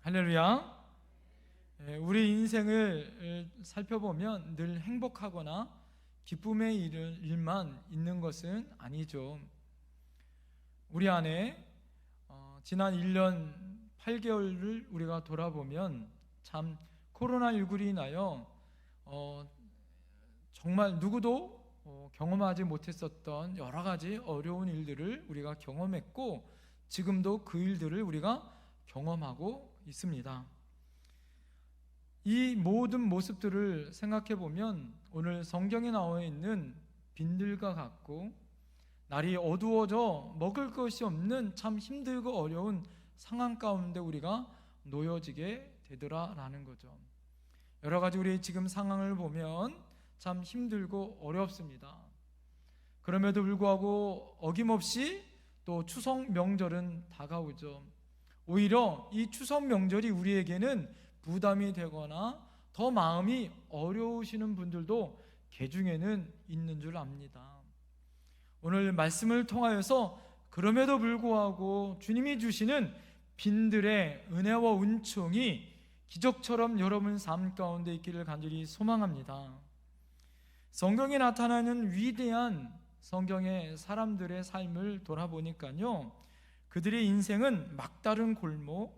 할렐루야. 우리 인생을 살펴보면 늘 행복하거나 기쁨의 일만 있는 것은 아니죠. 우리 안에 지난 1년 8개월을 우리가 돌아보면 참 코로나19로 인하여 정말 누구도 경험하지 못했었던 여러 가지 어려운 일들을 우리가 경험했고, 지금도 그 일들을 우리가 경험하고 있습니다. 이 모든 모습들을 생각해 보면 오늘 성경에 나와 있는 빈들과 같고, 날이 어두워져 먹을 것이 없는 참 힘들고 어려운 상황 가운데 우리가 놓여지게 되더라라는 거죠. 여러 가지 우리 지금 상황을 보면 참 힘들고 어렵습니다. 그럼에도 불구하고 어김없이 또 추석 명절은 다가오죠. 오히려 이 추석 명절이 우리에게는 부담이 되거나 더 마음이 어려우시는 분들도 개중에는 있는 줄 압니다. 오늘 말씀을 통하여서 그럼에도 불구하고 주님이 주시는 빈들의 은혜와 은총이 기적처럼 여러분 삶 가운데 있기를 간절히 소망합니다. 성경에 나타나는 위대한 성경의 사람들의 삶을 돌아보니까요, 그들의 인생은 막다른 골목,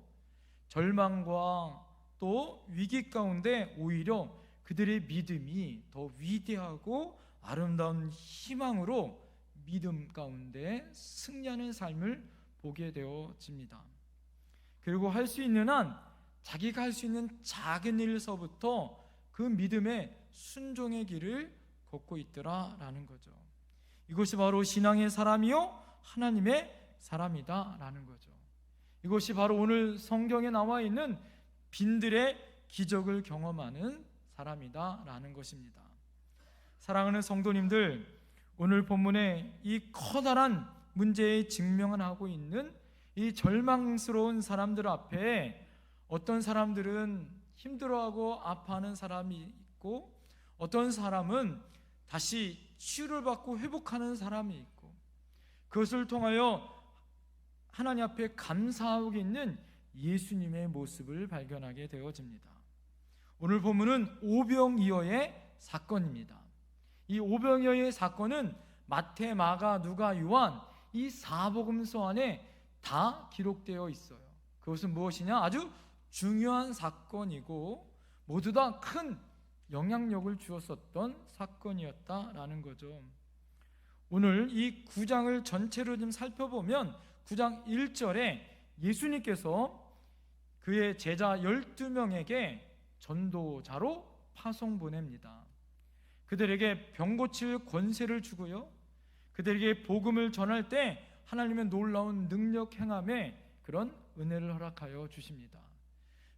절망과 또 위기 가운데 오히려 그들의 믿음이 더 위대하고 아름다운 희망으로 믿음 가운데 승리하는 삶을 보게 되어집니다. 그리고 할 수 있는 한 자기가 할 수 있는 작은 일서부터 그 믿음의 순종의 길을 걷고 있더라라는 거죠. 이것이 바로 신앙의 사람이요 하나님의 사람이다 라는 거죠. 이것이 바로 오늘 성경에 나와 있는 빈들의 기적을 경험하는 사람이다 라는 것입니다. 사랑하는 성도님들, 오늘 본문에 이 커다란 문제에 직면을 하고 있는 이 절망스러운 사람들 앞에 어떤 사람들은 힘들어하고 아파하는 사람이 있고, 어떤 사람은 다시 치유를 받고 회복하는 사람이 있고, 그것을 통하여 하나님 앞에 감사하고 있는 예수님의 모습을 발견하게 되어집니다. 오늘 본문은 오병이어의 사건입니다. 이 오병이어의 사건은 마태, 마가, 누가, 요한 이 사복음서 안에 다 기록되어 있어요. 그것은 무엇이냐? 아주 중요한 사건이고 모두 다 큰 영향력을 주었었던 사건이었다라는 거죠. 오늘 이 9장을 전체로 좀 살펴보면 9장 1절에 예수님께서 그의 제자 12명에게 전도자로 파송 보냅니다. 그들에게 병 고칠 권세를 주고요, 그들에게 복음을 전할 때 하나님의 놀라운 능력 행함에 그런 은혜를 허락하여 주십니다.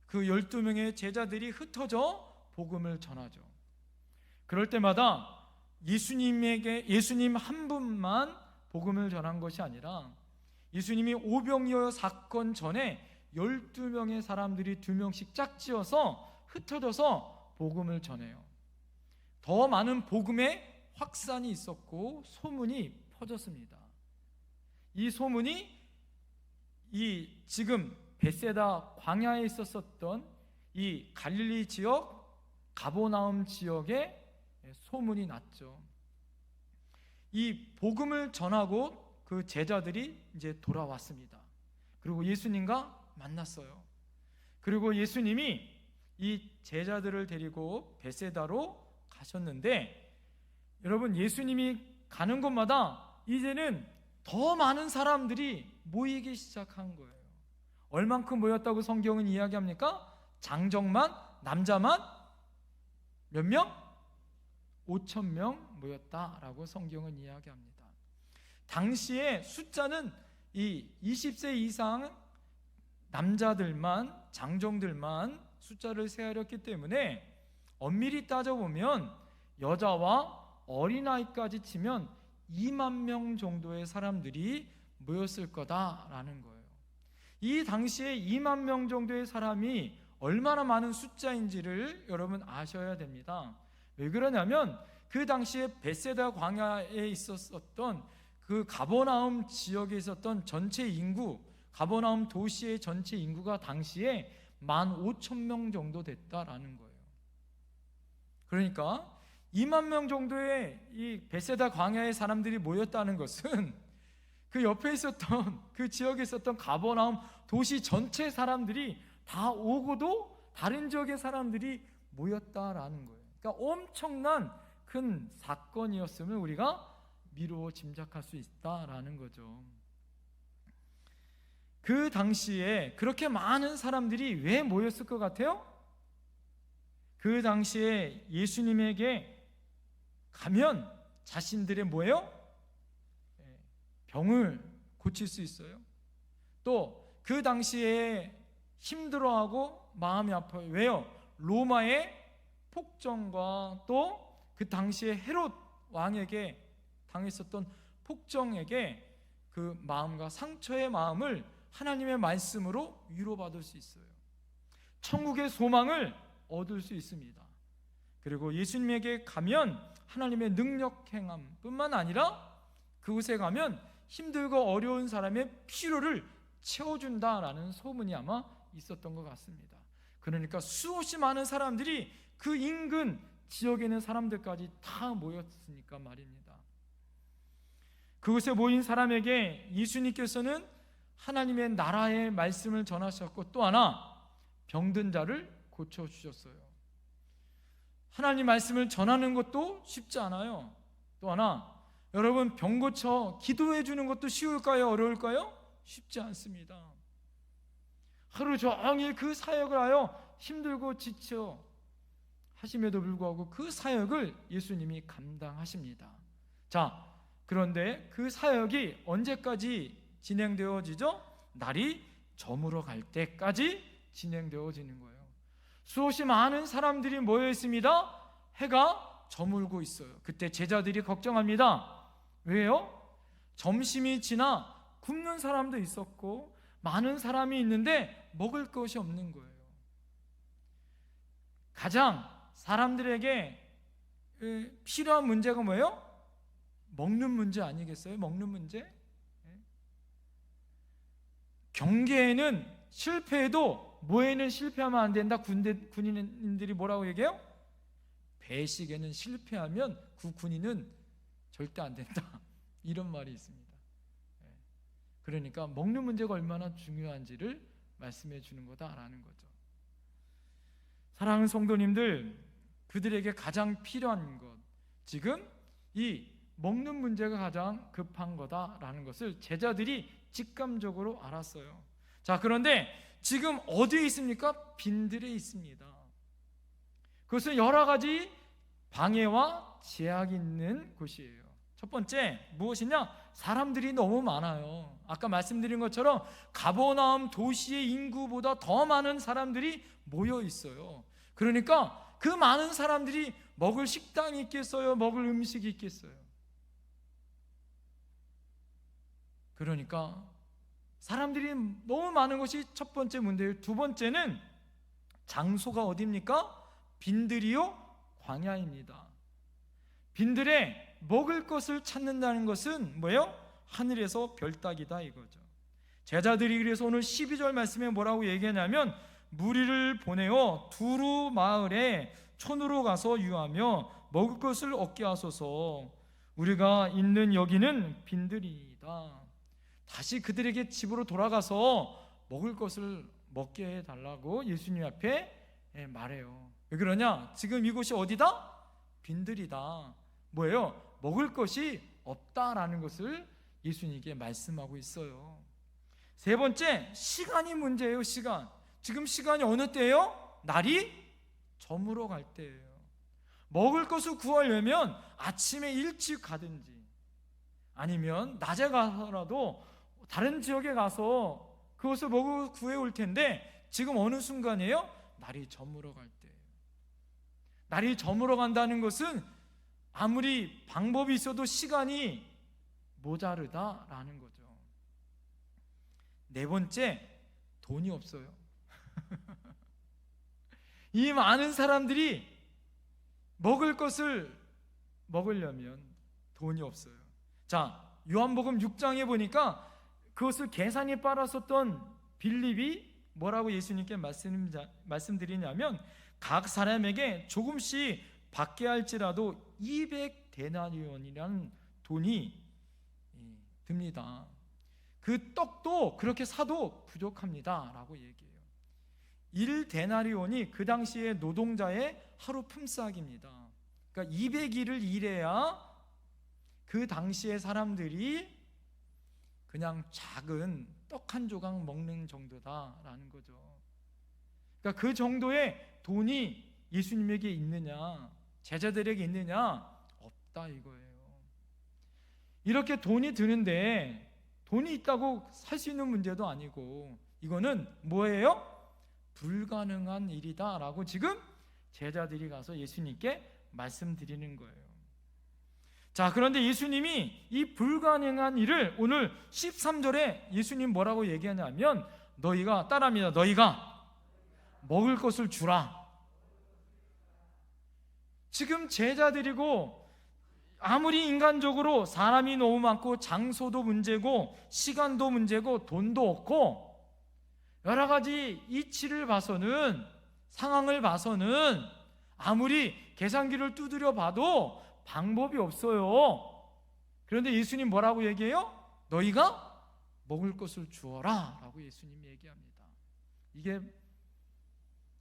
그 12명의 제자들이 흩어져 복음을 전하죠. 그럴 때마다 예수님 한 분만 복음을 전한 것이 아니라 예수님이 오병이어 사건 전에 12명의 사람들이 2명씩 짝지어서 흩어져서 복음을 전해요. 더 많은 복음의 확산이 있었고 소문이 퍼졌습니다. 이 소문이 이 지금 벳세다 광야에 있었던 이 갈릴리 지역, 가버나움 지역에 소문이 났죠. 이 복음을 전하고 그 제자들이 이제 돌아왔습니다. 그리고 예수님과 만났어요. 그리고 예수님이 이 제자들을 데리고 벳세다로 가셨는데, 여러분, 예수님이 가는 곳마다 이제는 더 많은 사람들이 모이기 시작한 거예요. 얼만큼 모였다고 성경은 이야기합니까? 장정만, 남자만 몇 명? 5,000명 모였다라고 성경은 이야기합니다. 당시에 숫자는 이 20세 이상 남자들만, 장정들만 숫자를 세하였기 때문에 엄밀히 따져보면 여자와 어린아이까지 치면 2만 명 정도의 사람들이 모였을 거다라는 거예요. 이 당시에 2만 명 정도의 사람이 얼마나 많은 숫자인지를 여러분 아셔야 됩니다. 왜 그러냐면 그 당시에 벳세다 광야에 있었던 그 가버나움 지역에 있었던 전체 인구, 가버나움 도시의 전체 인구가 당시에 15,000명 정도 됐다라는 거예요. 그러니까 2만 명 정도의 이 베세다 광야의 사람들이 모였다는 것은 그 옆에 있었던, 그 지역에 있었던 가버나움 도시 전체 사람들이 다 오고도 다른 지역의 사람들이 모였다라는 거예요. 그러니까 엄청난 큰 사건이었음을 우리가 미루어 짐작할 수 있다라는 거죠. 그 당시에 그렇게 많은 사람들이 왜 모였을 것 같아요? 그 당시에 예수님에게 가면 자신들의 뭐예요? 병을 고칠 수 있어요. 또 그 당시에 힘들어하고 마음이 아파요. 왜요? 로마의 폭정과 또 그 당시에 헤롯 왕에게 당했었던 폭정에게 그 마음과 상처의 마음을 하나님의 말씀으로 위로받을 수 있어요. 천국의 소망을 얻을 수 있습니다. 그리고 예수님에게 가면 하나님의 능력 행함 뿐만 아니라 그곳에 가면 힘들고 어려운 사람의 필요를 채워준다라는 소문이 아마 있었던 것 같습니다. 그러니까 수없이 많은 사람들이 그 인근 지역에 있는 사람들까지 다 모였으니까 말입니다. 그곳에 모인 사람에게 예수님께서는 하나님의 나라의 말씀을 전하셨고 또 하나 병든 자를 고쳐주셨어요. 하나님 말씀을 전하는 것도 쉽지 않아요. 또 하나, 여러분 병 고쳐 기도해 주는 것도 쉬울까요? 어려울까요? 쉽지 않습니다. 하루 종일 그 사역을 하여 힘들고 지쳐 하심에도 불구하고 그 사역을 예수님이 감당하십니다. 자, 그런데 그 사역이 언제까지 진행되어지죠? 날이 저물어 갈 때까지 진행되어지는 거예요. 수없이 많은 사람들이 모여 있습니다. 해가 저물고 있어요. 그때 제자들이 걱정합니다. 왜요? 점심이 지나 굶는 사람도 있었고 많은 사람이 있는데 먹을 것이 없는 거예요. 가장 사람들에게 필요한 문제가 뭐예요? 먹는 문제 아니겠어요? 먹는 문제? 경계에는 실패해도 뭐에는 실패하면 안 된다. 군인들이 뭐라고 얘기해요? 배식에는 실패하면 그 군인은 절대 안 된다. 이런 말이 있습니다. 그러니까 먹는 문제가 얼마나 중요한지를 말씀해 주는 거다라는 거죠. 사랑하는 성도님들, 그들에게 가장 필요한 것, 지금 이 먹는 문제가 가장 급한 거다라는 것을 제자들이 직감적으로 알았어요. 자, 그런데 지금 어디에 있습니까? 빈들에 있습니다. 그것은 여러 가지 방해와 제약이 있는 곳이에요. 첫 번째 무엇이냐? 사람들이 너무 많아요. 아까 말씀드린 것처럼 가버나움 도시의 인구보다 더 많은 사람들이 모여 있어요. 그러니까 그 많은 사람들이 먹을 식당이 있겠어요? 먹을 음식이 있겠어요? 그러니까 사람들이 너무 많은 것이 첫 번째 문제예요. 두 번째는 장소가 어디입니까? 빈들이요? 광야입니다. 빈들에 먹을 것을 찾는다는 것은 뭐예요? 하늘에서 별 따기다 이거죠. 제자들이 그래서 오늘 12절 말씀에 뭐라고 얘기하냐면 무리를 보내어 두루 마을에 촌으로 가서 유하며 먹을 것을 얻게 하소서. 우리가 있는 여기는 빈들이다. 다시 그들에게 집으로 돌아가서 먹을 것을 먹게 해달라고 예수님 앞에 말해요. 왜 그러냐? 지금 이곳이 어디다? 빈들이다. 뭐예요? 먹을 것이 없다라는 것을 예수님께 말씀하고 있어요. 세 번째, 시간이 문제예요. 시간. 지금 시간이 어느 때예요? 날이 저물어 갈 때예요. 먹을 것을 구하려면 아침에 일찍 가든지 아니면 낮에 가서라도 다른 지역에 가서 그것을 먹고 구해올 텐데 지금 어느 순간이에요? 날이 저물어 갈 때예요. 날이 저물어 간다는 것은 아무리 방법이 있어도 시간이 모자르다라는 거죠. 네 번째, 돈이 없어요. 이 많은 사람들이 먹을 것을 먹으려면 돈이 없어요. 자, 요한복음 6장에 보니까 그것을 계산이 빨았었던 빌립이 뭐라고 예수님께 말씀드리냐면 각 사람에게 조금씩 받게 할지라도 200데나리온이라는 돈이 듭니다. 그 떡도 그렇게 사도 부족합니다 라고 얘기해요. 1데나리온이 그 당시에 노동자의 하루 품삯입니다. 그러니까 200일을 일해야 그 당시에 사람들이 그냥 작은 떡 한 조각 먹는 정도다라는 거죠. 그러니까 그 정도의 돈이 예수님에게 있느냐, 제자들에게 있느냐? 없다 이거예요. 이렇게 돈이 드는데 돈이 있다고 살 수 있는 문제도 아니고 이거는 뭐예요? 불가능한 일이다 라고 지금 제자들이 가서 예수님께 말씀드리는 거예요. 자, 그런데 예수님이 이 불가능한 일을 오늘 13절에 예수님 뭐라고 얘기하냐면 너희가 따라합니다. 너희가 먹을 것을 주라. 지금 제자들이고 아무리 인간적으로 사람이 너무 많고 장소도 문제고 시간도 문제고 돈도 없고 여러 가지 이치를 봐서는 상황을 봐서는 아무리 계산기를 두드려 봐도 방법이 없어요. 그런데 예수님 뭐라고 얘기해요? 너희가 먹을 것을 주어라 라고 예수님이 얘기합니다. 이게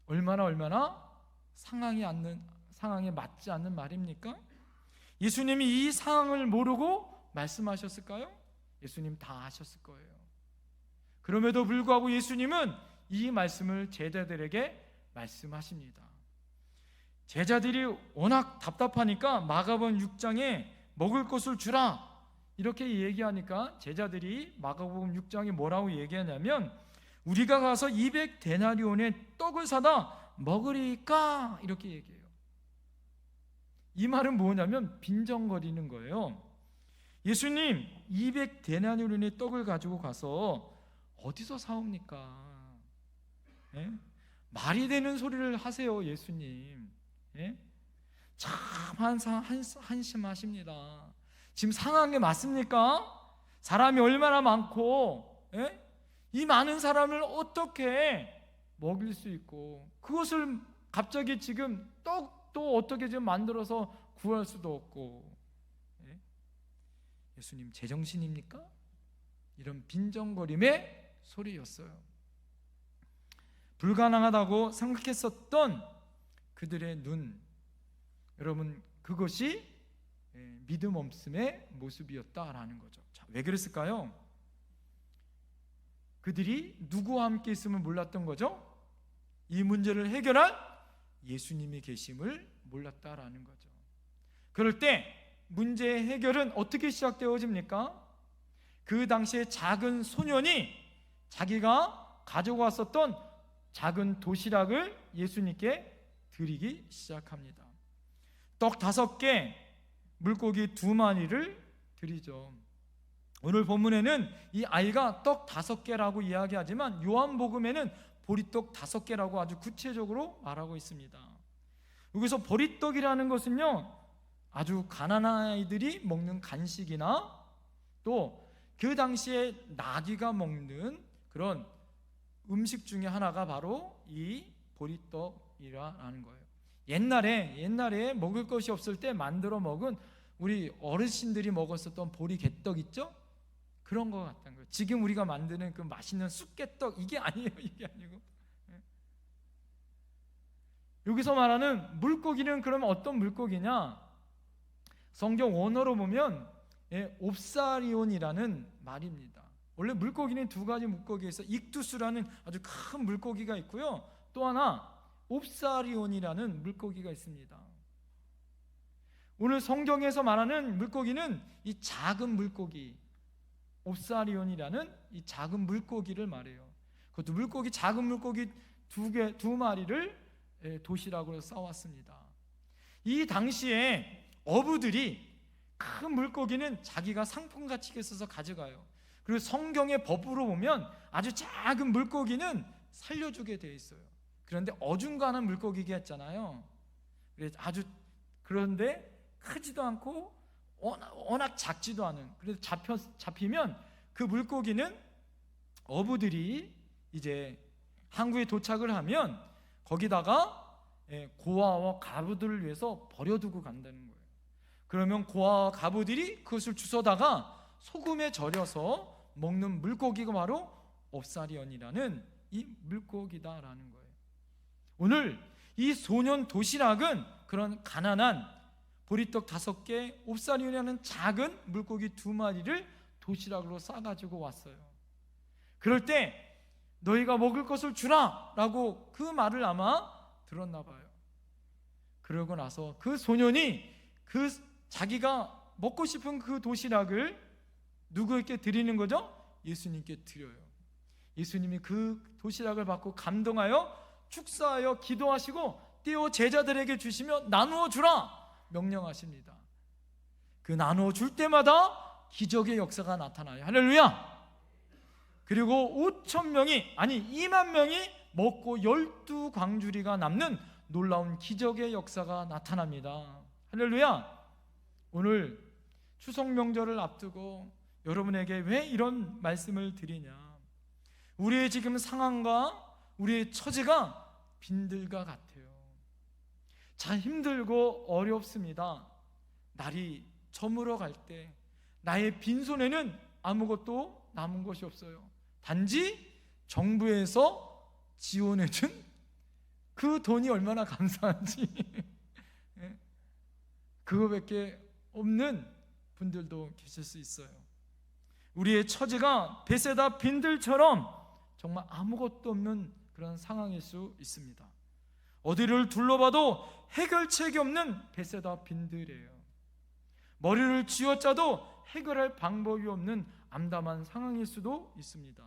얼마나 상황에 맞지 않는 말입니까? 예수님이 이 상황을 모르고 말씀하셨을까요? 예수님 다 아셨을 거예요. 그럼에도 불구하고 예수님은 이 말씀을 제자들에게 말씀하십니다. 제자들이 워낙 답답하니까 마가복음 6장에 먹을 것을 주라 이렇게 얘기하니까 제자들이 마가복음 6장에 뭐라고 얘기하냐면 우리가 가서 200데나리온의 떡을 사다 먹으리까 이렇게 얘기해요. 이 말은 뭐냐면 빈정거리는 거예요. 예수님 200데나리온의 떡을 가지고 가서 어디서 사옵니까? 예? 말이 되는 소리를 하세요 예수님. 예? 참 한심하십니다. 지금 상황에 맞습니까? 사람이 얼마나 많고 이 많은 사람을 어떻게 먹일 수 있고 그것을 갑자기 지금 떡도 어떻게 지금 만들어서 구할 수도 없고 예수님 제정신입니까? 이런 빈정거림의 소리였어요. 불가능하다고 생각했었던 그들의 눈, 여러분 그것이 믿음 없음의 모습이었다라는 거죠. 자, 왜 그랬을까요? 그들이 누구와 함께 있음을 몰랐던 거죠? 이 문제를 해결할 예수님이 계심을 몰랐다라는 거죠. 그럴 때 문제의 해결은 어떻게 시작되어집니까? 그 당시에 작은 소년이 자기가 가지고 왔었던 작은 도시락을 예수님께 드리기 시작합니다. 떡 5개, 물고기 2마리를 드리죠. 오늘 본문에는 이 아이가 떡 5개라고 이야기하지만 요한복음에는 보리떡 5개라고 아주 구체적으로 말하고 있습니다. 여기서 보리떡이라는 것은요 아주 가난한 아이들이 먹는 간식이나 또 그 당시에 나귀가 먹는 그런 음식 중에 하나가 바로 이 보리떡이라는 거예요. 옛날에 먹을 것이 없을 때 만들어 먹은 우리 어르신들이 먹었었던 보리개떡 있죠? 그런 것 같다는 거예요. 지금 우리가 만드는 그 맛있는 쑥개떡 이게 아니에요. 이게 아니고 여기서 말하는 물고기는 그러면 어떤 물고기냐? 성경 원어로 보면 옵사리온이라는 말입니다. 원래 물고기는 2가지 물고기가 있어요. 익투스라는 아주 큰 물고기가 있고요. 또 하나 옵사리온이라는 물고기가 있습니다. 오늘 성경에서 말하는 물고기는 이 작은 물고기 옵사리온이라는 이 작은 물고기를 말해요. 그것도 물고기 작은 물고기 2마리를 도시락으로 싸왔습니다. 이 당시에 어부들이 큰 물고기는 자기가 상품가치가 있어서 가져가요. 그리고 성경의 법으로 보면 아주 작은 물고기는 살려주게 돼 있어요. 그런데 어중간한 물고기가 있잖아요. 그런데 크지도 않고 워낙 작지도 않은. 그래서 잡히면 그 물고기는 어부들이 이제 항구에 도착을 하면 거기다가 고아와 가부들을 위해서 버려두고 간다는 거예요. 그러면 고아와 가부들이 그것을 주워다가 소금에 절여서 먹는 물고기가 바로 옵사리언이라는 이 물고기다라는 거예요. 오늘 이 소년 도시락은 그런 가난한 보리떡 5개, 옵사리언이라는 작은 물고기 2마리를 도시락으로 싸가지고 왔어요. 그럴 때 너희가 먹을 것을 주라 라고 그 말을 아마 들었나 봐요. 그러고 나서 그 소년이 그 자기가 먹고 싶은 그 도시락을 누구에게 드리는 거죠? 예수님께 드려요. 예수님이 그 도시락을 받고 감동하여 축사하여 기도하시고 떼어 제자들에게 주시며 나누어 주라 명령하십니다. 그 나누어 줄 때마다 기적의 역사가 나타나요. 할렐루야. 그리고 5,000명이 아니 2만 명이 먹고 12광주리가 남는 놀라운 기적의 역사가 나타납니다. 할렐루야. 오늘 추석 명절을 앞두고 여러분에게 왜 이런 말씀을 드리냐, 우리의 지금 상황과 우리의 처지가 빈들과 같아요. 참 힘들고 어렵습니다. 날이 저물어 갈 때 나의 빈손에는 아무것도 남은 것이 없어요. 단지 정부에서 지원해준 그 돈이 얼마나 감사한지 그거밖에 없는 분들도 계실 수 있어요. 우리의 처지가 베세다 빈들처럼 정말 아무것도 없는 그런 상황일 수 있습니다. 어디를 둘러봐도 해결책이 없는 베세다 빈들이에요. 머리를 쥐어짜도 해결할 방법이 없는 암담한 상황일 수도 있습니다.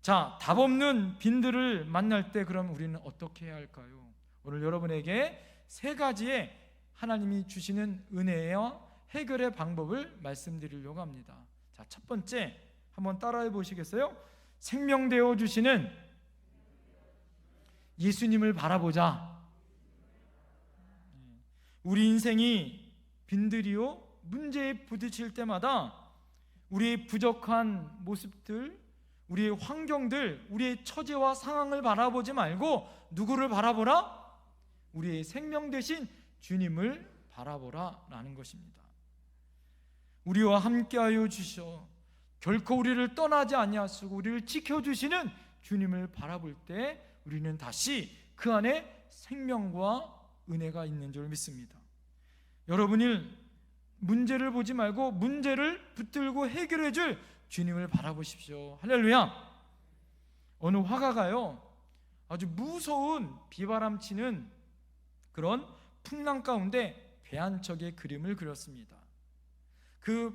자, 답 없는 빈들을 만날 때 그럼 우리는 어떻게 해야 할까요? 오늘 여러분에게 3가지의 하나님이 주시는 은혜와 해결의 방법을 말씀드리려고 합니다. 자, 첫 번째 한번 따라해 보시겠어요? 생명되어 주시는 예수님을 바라보자. 우리 인생이 빈들이요 문제에 부딪힐 때마다 우리의 부족한 모습들, 우리의 환경들, 우리의 처지와 상황을 바라보지 말고 누구를 바라보라? 우리의 생명 되신 주님을 바라보라 라는 것입니다. 우리와 함께하여 주셔 결코 우리를 떠나지 아니하시고 우리를 지켜주시는 주님을 바라볼 때 우리는 다시 그 안에 생명과 은혜가 있는 줄 믿습니다. 여러분이 문제를 보지 말고 문제를 붙들고 해결해 줄 주님을 바라보십시오. 할렐루야. 어느 화가가요 아주 무서운 비바람치는 그런 풍랑 가운데 배 한 척의 그림을 그렸습니다. 그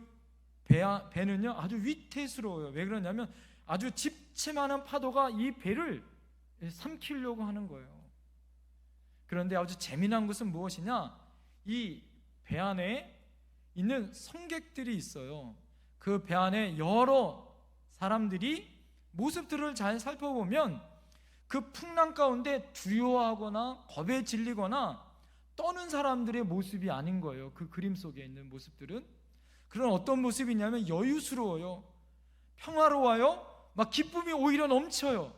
배는요 아주 위태스러워요. 왜 그러냐면 아주 집채만한 파도가 이 배를 삼키려고 하는 거예요. 그런데 아주 재미난 것은 무엇이냐, 이 배 안에 있는 성객들이 있어요. 그 배 안에 여러 사람들이 모습들을 잘 살펴보면 그 풍랑 가운데 두려워하거나 겁에 질리거나 떠는 사람들의 모습이 아닌 거예요. 그 그림 속에 있는 모습들은 그런 어떤 모습이냐면 여유스러워요. 평화로워요. 막 기쁨이 오히려 넘쳐요.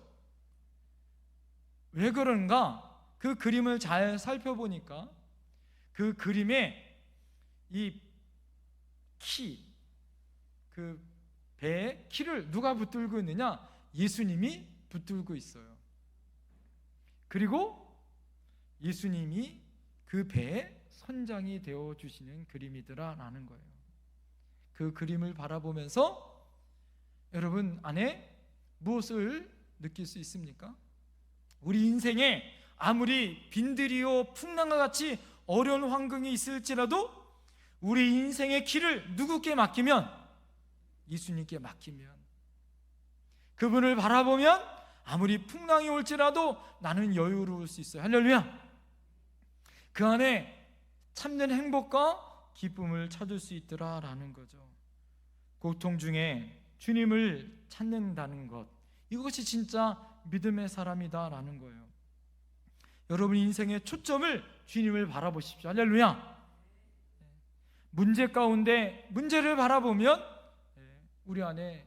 왜 그런가? 그 그림을 잘 살펴보니까 그 그림에 이 그 배의 키를 누가 붙들고 있느냐? 예수님이 붙들고 있어요. 그리고 예수님이 그 배의 선장이 되어 주시는 그림이더라라는 거예요. 그 그림을 바라보면서 여러분 안에 무엇을 느낄 수 있습니까? 우리 인생에 아무리 빈들이요 풍랑과 같이 어려운 환경이 있을지라도 우리 인생의 길을 누구께 맡기면? 예수님께 맡기면, 그분을 바라보면 아무리 풍랑이 올지라도 나는 여유로울 수 있어요. 할렐루야. 그 안에 참된 행복과 기쁨을 찾을 수 있더라라는 거죠. 고통 중에 주님을 찾는다는 것, 이것이 진짜 믿음의 사람이다라는 거예요. 여러분 인생의 초점을 주님을 바라보십시오. 할렐루야. 문제 가운데 문제를 바라보면 우리 안에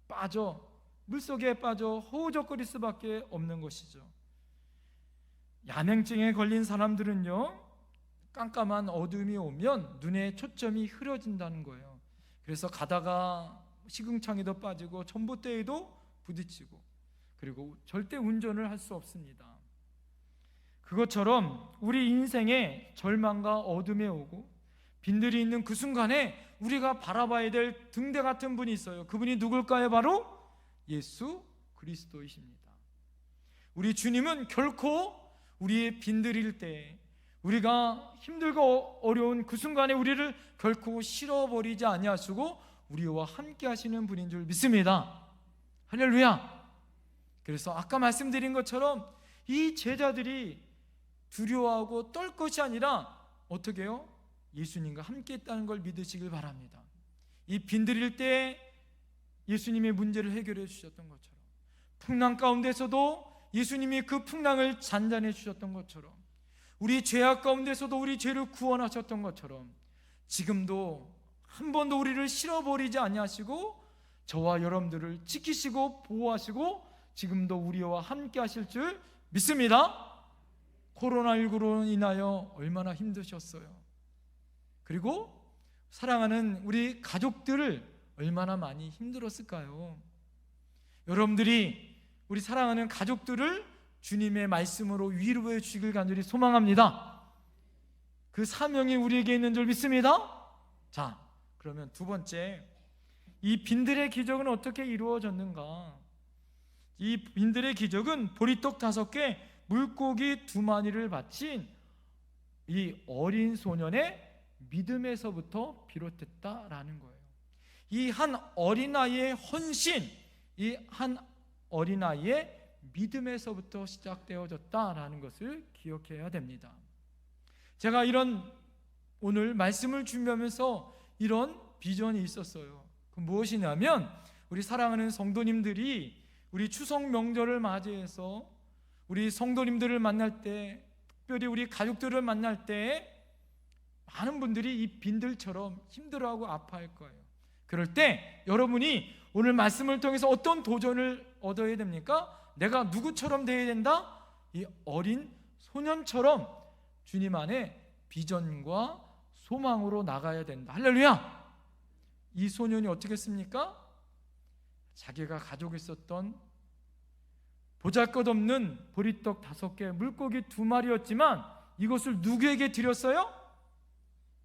빠져 물속에 빠져 허우적거릴 수밖에 없는 것이죠. 야맹증에 걸린 사람들은요, 깜깜한 어둠이 오면 눈에 초점이 흐려진다는 거예요. 그래서 가다가 시궁창에도 빠지고 전봇대에도 부딪히고, 그리고 절대 운전을 할 수 없습니다. 그것처럼 우리 인생에 절망과 어둠이 오고 빈들이 있는 그 순간에 우리가 바라봐야 될 등대 같은 분이 있어요. 그분이 누굴까요? 바로 예수 그리스도이십니다. 우리 주님은 결코 우리의 빈들일 때, 우리가 힘들고 어려운 그 순간에 우리를 결코 실어버리지 아니하시고 우리와 함께 하시는 분인 줄 믿습니다. 할렐루야. 그래서 아까 말씀드린 것처럼 이 제자들이 두려워하고 떨 것이 아니라 어떻게 해요? 예수님과 함께 했다는 걸 믿으시길 바랍니다. 이 빈들일 때 예수님의 문제를 해결해 주셨던 것처럼, 풍랑 가운데서도 예수님이 그 풍랑을 잔잔해 주셨던 것처럼, 우리 죄악 가운데서도 우리 죄를 구원하셨던 것처럼, 지금도 한 번도 우리를 실어버리지 아니하시고 저와 여러분들을 지키시고 보호하시고 지금도 우리와 함께 하실 줄 믿습니다. 코로나19로 인하여 얼마나 힘드셨어요. 그리고 사랑하는 우리 가족들을 얼마나 많이 힘들었을까요? 여러분들이 우리 사랑하는 가족들을 주님의 말씀으로 위로해 주시길 간절히 소망합니다. 그 사명이 우리에게 있는 줄 믿습니다. 자, 그러면 두 번째, 이 빈들의 기적은 어떻게 이루어졌는가? 이 빈들의 기적은 보리떡 5개, 물고기 2마리를 바친 이 어린 소년의 믿음에서부터 비롯됐다라는 거예요. 이 한 어린아이의 헌신, 이 한 어린아이의 믿음에서부터 시작되어졌다라는 것을 기억해야 됩니다. 제가 오늘 말씀을 준비하면서 이런 비전이 있었어요. 그 무엇이냐면, 우리 사랑하는 성도님들이 우리 추석 명절을 맞이해서 우리 성도님들을 만날 때, 특별히 우리 가족들을 만날 때 많은 분들이 이 빈들처럼 힘들어하고 아파할 거예요. 그럴 때 여러분이 오늘 말씀을 통해서 어떤 도전을 얻어야 됩니까? 내가 누구처럼 되어야 된다? 이 어린 소년처럼 주님 안에 비전과 소망으로 나가야 된다. 할렐루야! 이 소년이 어떻게 했습니까? 자기가 가지고 있었던 보잘것없는 보리떡 5개, 물고기 2마리였지만 이것을 누구에게 드렸어요?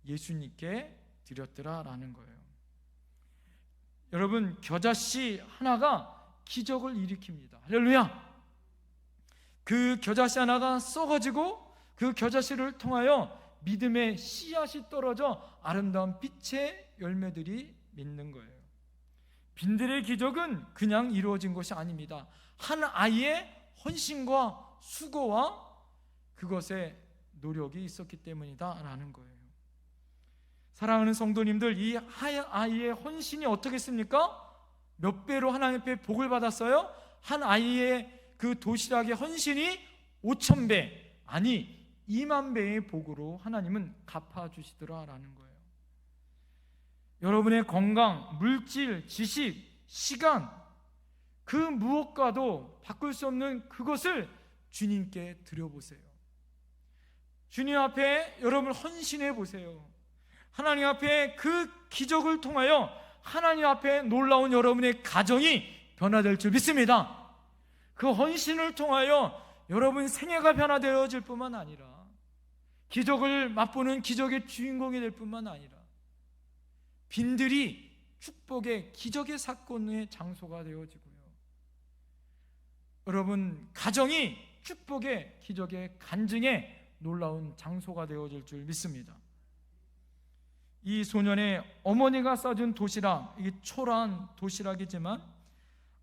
예수님께 드렸더라라는 거예요. 여러분, 겨자씨 하나가 기적을 일으킵니다. 할렐루야! 그 겨자씨 하나가 썩어지고 그 겨자씨를 통하여 믿음의 씨앗이 떨어져 아름다운 빛의 열매들이 맺는 거예요. 빈들의 기적은 그냥 이루어진 것이 아닙니다. 한 아이의 헌신과 수고와 그것의 노력이 있었기 때문이다라는 거예요. 사랑하는 성도님들, 이 아이의 헌신이 어떻게 했습니까? 몇 배로 하나님 앞에 복을 받았어요? 한 아이의 그 도시락의 헌신이 5,000배, 아니 2만 배의 복으로 하나님은 갚아주시더라라는 거예요. 여러분의 건강, 물질, 지식, 시간, 그 무엇과도 바꿀 수 없는 그것을 주님께 드려보세요. 주님 앞에 여러분 헌신해 보세요. 하나님 앞에 그 기적을 통하여 하나님 앞에 놀라운 여러분의 가정이 변화될 줄 믿습니다. 그 헌신을 통하여 여러분 생애가 변화되어질 뿐만 아니라 기적을 맛보는 기적의 주인공이 될 뿐만 아니라 빈들이 축복의 기적의 사건의 장소가 되어지고요, 여러분 가정이 축복의 기적의 간증의 놀라운 장소가 되어질 줄 믿습니다. 이 소년의 어머니가 싸준 도시락, 이게 초라한 도시락이지만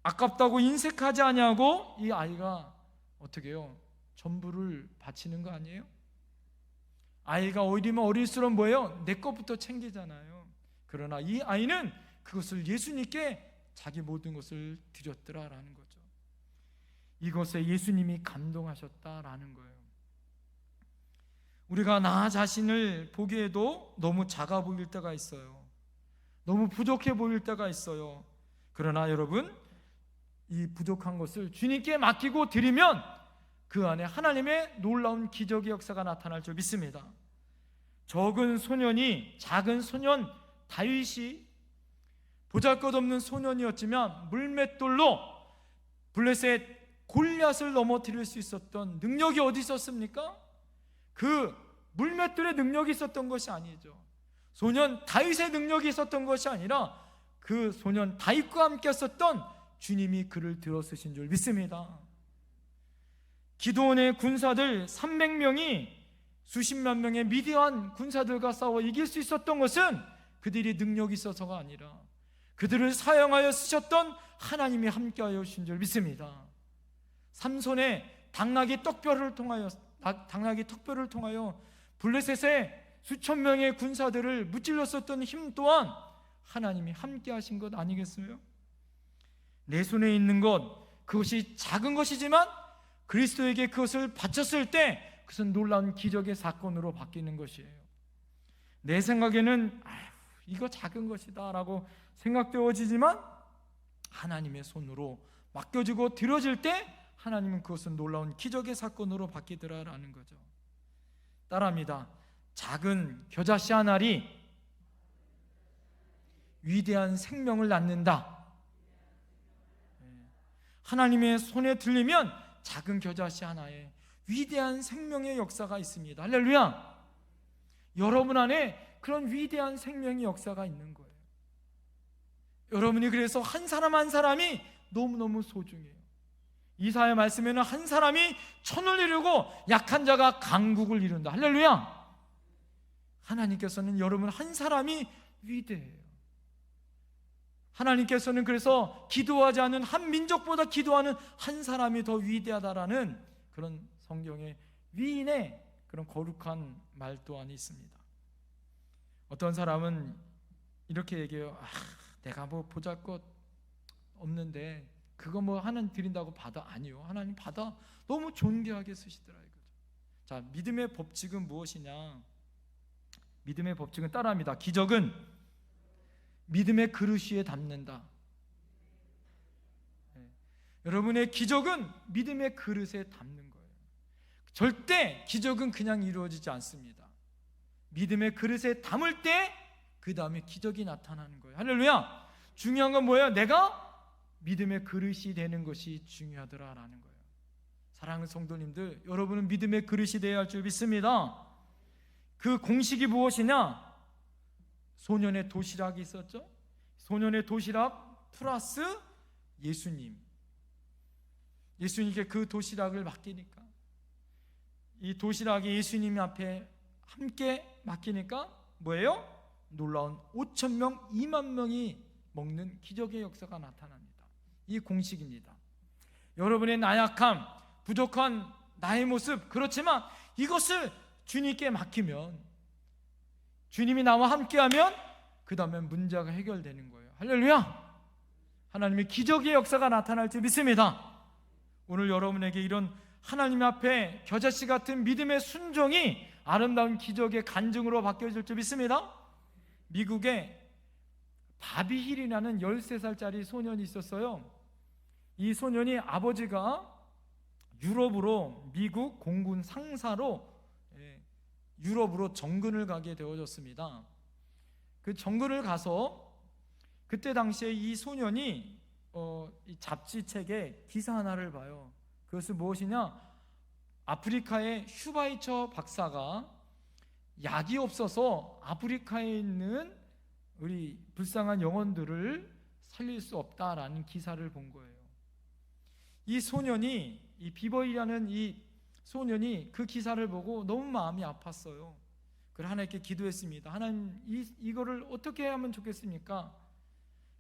아깝다고 인색하지 아니하고 이 아이가 어떻게 해요? 전부를 바치는 거 아니에요? 아이가 어리면 어릴수록 뭐예요? 내 것부터 챙기잖아요. 그러나 이 아이는 그것을 예수님께 자기 모든 것을 드렸더라라는 거죠. 이것에 예수님이 감동하셨다라는 거예요. 우리가 나 자신을 보기에도 너무 작아 보일 때가 있어요. 너무 부족해 보일 때가 있어요. 그러나 여러분, 이 부족한 것을 주님께 맡기고 드리면 그 안에 하나님의 놀라운 기적의 역사가 나타날 줄 믿습니다. 작은 소년 다윗이 보잘것없는 소년이었지만 물맷돌로 블레셋 골리앗을 넘어뜨릴 수 있었던 능력이 어디 있었습니까? 그 물맷돌의 능력이 있었던 것이 아니죠. 소년 다윗의 능력이 있었던 것이 아니라 그 소년 다윗과 함께 했었던 주님이 그를 들어쓰신 줄 믿습니다. 기드온의 군사들 300명이 수십만 명의 미디안 군사들과 싸워 이길 수 있었던 것은 그들이 능력이 있어서가 아니라 그들을 사용하여 쓰셨던 하나님이 함께하여 주신 줄 믿습니다. 삼손의 당나귀 턱뼈를 통하여 블레셋의 수천 명의 군사들을 무찔렀었던 힘 또한 하나님이 함께하신 것 아니겠어요? 내 손에 있는 것, 그것이 작은 것이지만 그리스도에게 그것을 바쳤을 때 그것은 놀라운 기적의 사건으로 바뀌는 것이에요. 내 생각에는 이거 작은 것이다 라고 생각되어지지만 하나님의 손으로 맡겨지고 들어질 때 하나님은 그것은 놀라운 기적의 사건으로 바뀌더라라는 거죠. 따라합니다. 작은 겨자씨 한 알이 위대한 생명을 낳는다. 하나님의 손에 들리면 작은 겨자씨 하나에 위대한 생명의 역사가 있습니다. 할렐루야. 여러분 안에 그런 위대한 생명의 역사가 있는 거예요. 여러분이 그래서 한 사람 한 사람이 너무너무 소중해요. 이사야 말씀에는 한 사람이 천을 이루고 약한 자가 강국을 이룬다. 할렐루야. 하나님께서는 여러분 한 사람이 위대해요. 하나님께서는 그래서 기도하지 않는 한 민족보다 기도하는 한 사람이 더 위대하다라는 그런 성경의 위인의 그런 거룩한 말 또한 있습니다. 어떤 사람은 이렇게 얘기해요. 내가 뭐 보잘것 없는데 그거 뭐 하나님 드린다고 받아? 아니요, 하나님 받아. 너무 존귀하게 쓰시더라 이거죠. 자, 믿음의 법칙은 무엇이냐? 믿음의 법칙은 따라합니다. 기적은 믿음의 그릇 위에 담는다. 여러분의 기적은 믿음의 그릇에 담는 거예요. 절대 기적은 그냥 이루어지지 않습니다. 믿음의 그릇에 담을 때 그 다음에 기적이 나타나는 거예요. 할렐루야. 중요한 건 뭐예요? 내가 믿음의 그릇이 되는 것이 중요하더라라는 거예요. 사랑하는 성도님들, 여러분은 믿음의 그릇이 되어야 할 줄 믿습니다. 그 공식이 무엇이냐? 소년의 도시락이 있었죠. 소년의 도시락 플러스 예수님. 예수님께 그 도시락을 맡기니까, 이 도시락이 예수님 앞에 함께 맡기니까 뭐예요? 놀라운 5,000명, 2만 명이 먹는 기적의 역사가 나타납니다. 이 공식입니다. 여러분의 나약함, 부족한 나의 모습, 그렇지만 이것을 주님께 맡기면, 주님이 나와 함께하면 그 다음에 문제가 해결되는 거예요. 할렐루야. 하나님의 기적의 역사가 나타날지 믿습니다. 오늘 여러분에게 이런 하나님 앞에 겨자씨 같은 믿음의 순종이 아름다운 기적의 간증으로 바뀌어질 줄 믿습니다. 미국에 바비 힐이라는 13살짜리 소년이 있었어요. 이 소년이 아버지가 유럽으로, 미국 공군 상사로 유럽으로 정근을 가게 되어졌습니다. 그 정근을 가서 그때 당시에 이 소년이 이 잡지책에 기사 하나를 봐요. 그것은 무엇이냐? 아프리카의 슈바이처 박사가 약이 없어서 아프리카에 있는 우리 불쌍한 영혼들을 살릴 수 없다라는 기사를 본 거예요. 이 소년이, 이 비버이라는 이 소년이 그 기사를 보고 너무 마음이 아팠어요. 그래서 하나님께 기도했습니다. 하나님, 이거를 어떻게 하면 좋겠습니까?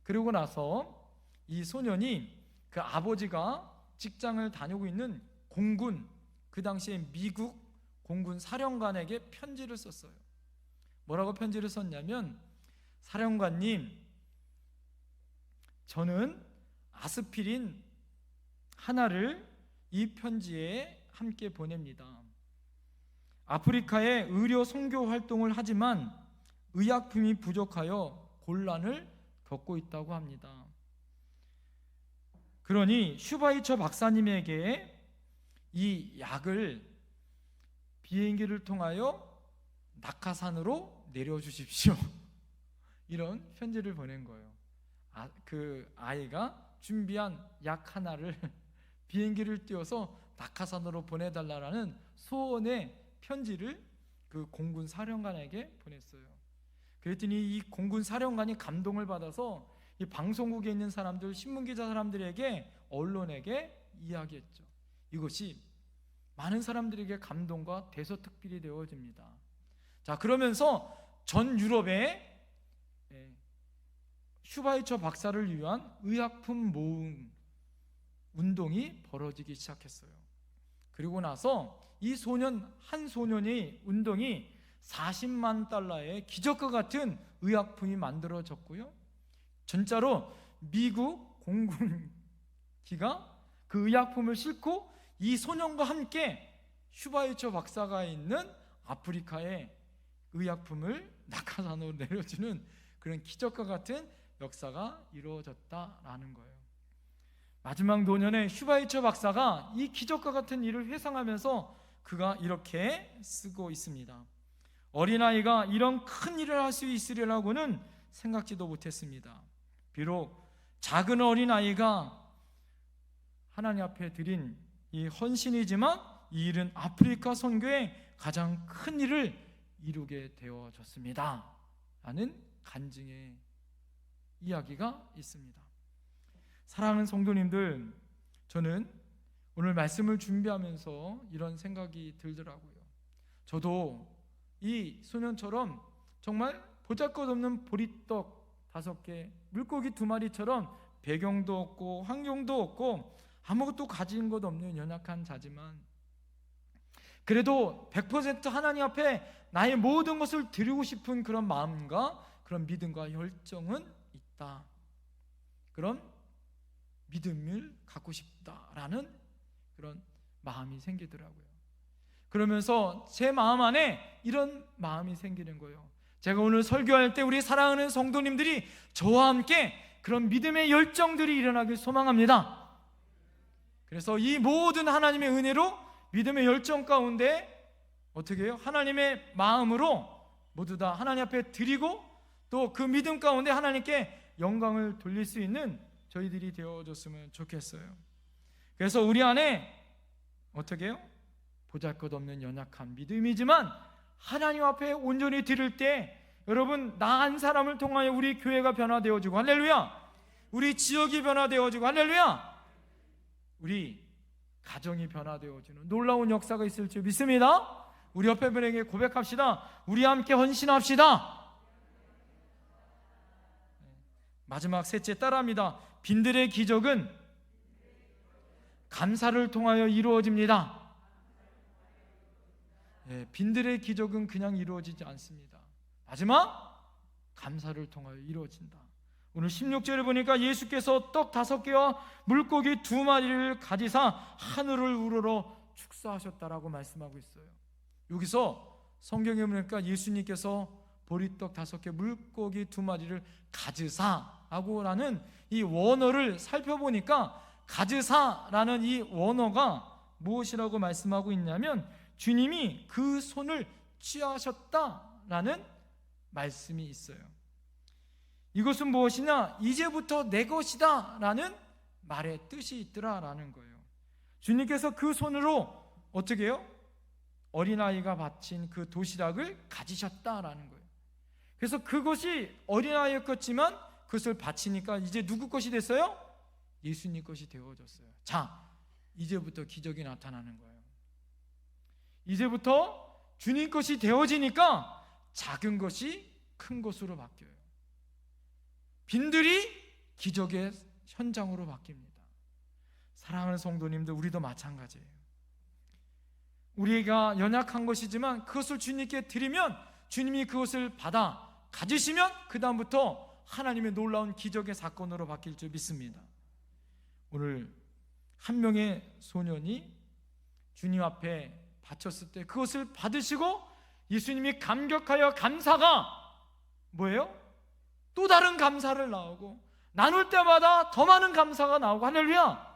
그러고 나서 이 소년이 그 아버지가 직장을 다니고 있는 공군, 그 당시에 미국 공군 사령관에게 편지를 썼어요. 뭐라고 편지를 썼냐면, 사령관님, 저는 아스피린 하나를 이 편지에 함께 보냅니다. 아프리카에 의료 선교 활동을 하지만 의약품이 부족하여 곤란을 겪고 있다고 합니다. 그러니 슈바이처 박사님에게 이 약을 비행기를 통하여 낙하산으로 내려주십시오. 이런 편지를 보낸 거예요. 그 아이가 준비한 약 하나를 비행기를 띄워서 낙하산으로 보내달라는 소원의 편지를 그 공군 사령관에게 보냈어요. 그랬더니 이 공군 사령관이 감동을 받아서 이 방송국에 있는 사람들, 신문기자 사람들에게, 언론에게 이야기했죠. 이것이 많은 사람들에게 감동과 대서특필이 되어집니다. 자, 그러면서 전 유럽에 슈바이처 박사를 위한 의약품 모음 운동이 벌어지기 시작했어요. 그리고 나서 이 한 소년의 운동이 40만 달러의 기적과 같은 의약품이 만들어졌고요, 진짜로 미국 공군기가 그 의약품을 싣고 이 소년과 함께 슈바이처 박사가 있는 아프리카에 의약품을 낙하산으로 내려주는 그런 기적과 같은 역사가 이루어졌다라는 거예요. 마지막 노년에 슈바이처 박사가 이 기적과 같은 일을 회상하면서 그가 이렇게 쓰고 있습니다. 어린아이가 이런 큰 일을 할 수 있으리라고는 생각지도 못했습니다. 비록 작은 어린아이가 하나님 앞에 드린 이 헌신이지만 이 일은 아프리카 선교의 가장 큰 일을 이루게 되어졌습니다 라는 간증의 이야기가 있습니다. 사랑하는 성도님들, 저는 오늘 말씀을 준비하면서 이런 생각이 들더라고요. 저도 이 소년처럼 정말 보잘것없는 보리떡 5개, 물고기 2마리처럼 배경도 없고 환경도 없고 아무것도 가진 것 없는 연약한 자지만 그래도 100% 하나님 앞에 나의 모든 것을 드리고 싶은 그런 마음과 그런 믿음과 열정은 있다. 그런 믿음을 갖고 싶다라는 그런 마음이 생기더라고요. 그러면서 제 마음 안에 이런 마음이 생기는 거예요. 제가 오늘 설교할 때 우리 사랑하는 성도님들이 저와 함께 그런 믿음의 열정들이 일어나길 소망합니다. 그래서 이 모든 하나님의 은혜로 믿음의 열정 가운데 어떻게 해요? 하나님의 마음으로 모두 다 하나님 앞에 드리고 또 그 믿음 가운데 하나님께 영광을 돌릴 수 있는 저희들이 되어줬으면 좋겠어요. 그래서 우리 안에 어떻게 해요? 보잘것없는 연약한 믿음이지만 하나님 앞에 온전히 드릴 때 여러분, 나 한 사람을 통하여 우리 교회가 변화되어지고 할렐루야, 우리 지역이 변화되어지고 할렐루야, 우리 가정이 변화되어지는 놀라운 역사가 있을 줄 믿습니다. 우리 옆에 분에게 고백합시다. 우리 함께 헌신합시다. 마지막 셋째 따라합니다. 빈들의 기적은 감사를 통하여 이루어집니다. 빈들의 기적은 그냥 이루어지지 않습니다. 마지막 감사를 통하여 이루어진다. 오늘 16절에 보니까 예수께서 떡 5개와 물고기 2마리를 가지사 하늘을 우러러 축사하셨다라고 말씀하고 있어요. 여기서 성경에 보니까 예수님께서 보리떡 5개, 물고기 2마리를 가지사라고라는 이 원어를 살펴보니까 가지사라는 이 원어가 무엇이라고 말씀하고 있냐면 주님이 그 손을 취하셨다라는 말씀이 있어요. 이것은 무엇이냐? 이제부터 내 것이다 라는 말의 뜻이 있더라라는 거예요. 주님께서 그 손으로 어떻게 해요? 어린아이가 바친 그 도시락을 가지셨다라는 거예요. 그래서 그것이 어린아이였지만 그것을 바치니까 이제 누구 것이 됐어요? 예수님 것이 되어졌어요. 자, 이제부터 기적이 나타나는 거예요. 이제부터 주님 것이 되어지니까 작은 것이 큰 것으로 바뀌어요. 빈들이 기적의 현장으로 바뀝니다. 사랑하는 성도님들, 우리도 마찬가지예요. 우리가 연약한 것이지만 그것을 주님께 드리면 주님이 그것을 받아 가지시면 그 다음부터 하나님의 놀라운 기적의 사건으로 바뀔 줄 믿습니다. 오늘 한 명의 소년이 주님 앞에 바쳤을 때 그것을 받으시고 예수님이 감격하여 감사가 뭐예요? 또 다른 감사를 나오고 나눌 때마다 더 많은 감사가 나오고, 할렐루야.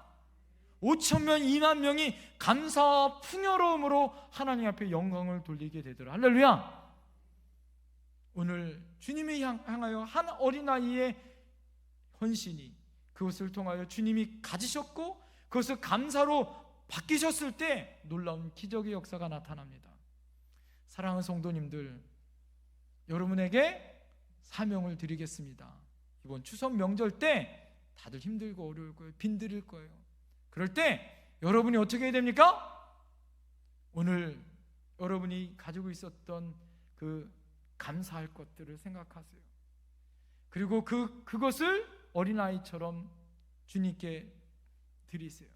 5,000명, 2만 명이 감사와 풍요로움으로 하나님 앞에 영광을 돌리게 되더라. 할렐루야. 오늘 주님이 향하여 한 어린아이의 헌신이, 그것을 통하여 주님이 가지셨고 그것을 감사로 바뀌셨을 때 놀라운 기적의 역사가 나타납니다. 사랑하는 성도님들, 여러분에게 사명을 드리겠습니다. 이번 추석 명절 때 다들 힘들고 어려울 거예요. 빈들일 거예요. 그럴 때 여러분이 어떻게 해야 됩니까? 오늘 여러분이 가지고 있었던 그 감사할 것들을 생각하세요. 그리고 그것을 어린아이처럼 주님께 드리세요.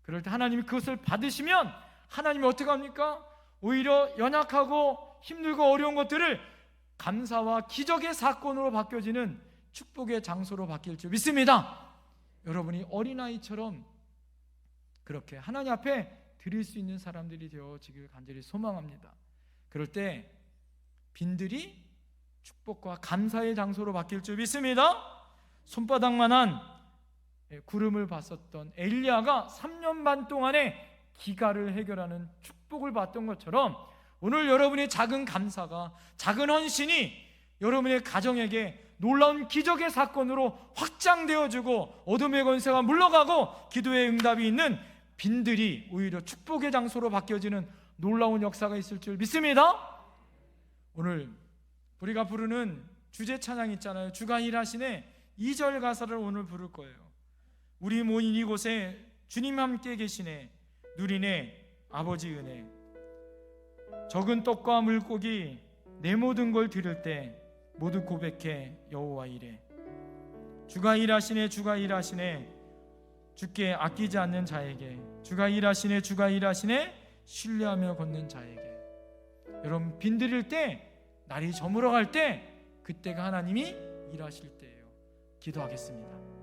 그럴 때 하나님이 그것을 받으시면 하나님이 어떻게 합니까? 오히려 연약하고 힘들고 어려운 것들을 감사와 기적의 사건으로 바뀌어지는 축복의 장소로 바뀔 줄 믿습니다. 여러분이 어린아이처럼 그렇게 하나님 앞에 드릴 수 있는 사람들이 되어지길 간절히 소망합니다. 그럴 때 빈들이 축복과 감사의 장소로 바뀔 줄 믿습니다. 손바닥만한 구름을 봤었던 엘리야가 3년 반 동안의 기가를 해결하는 축복을 받던 것처럼 오늘 여러분의 작은 감사가, 작은 헌신이 여러분의 가정에게 놀라운 기적의 사건으로 확장되어지고 어둠의 권세가 물러가고 기도의 응답이 있는 빈들이 오히려 축복의 장소로 바뀌어지는 놀라운 역사가 있을 줄 믿습니다. 오늘 우리가 부르는 주제 찬양 있잖아요. 주가 일하시네. 2절 가사를 오늘 부를 거예요. 우리 모인 이곳에 주님 함께 계시네. 누리네 아버지 은혜. 적은 떡과 물고기 내 모든 걸 드릴 때 모두 고백해 여호와 이래. 주가 일하시네. 주가 일하시네. 주께 아끼지 않는 자에게. 주가 일하시네. 주가 일하시네. 신뢰하며 걷는 자에게. 여러분, 빈들일 때, 날이 저물어 갈 때, 그때가 하나님이 일하실 때예요. 기도하겠습니다.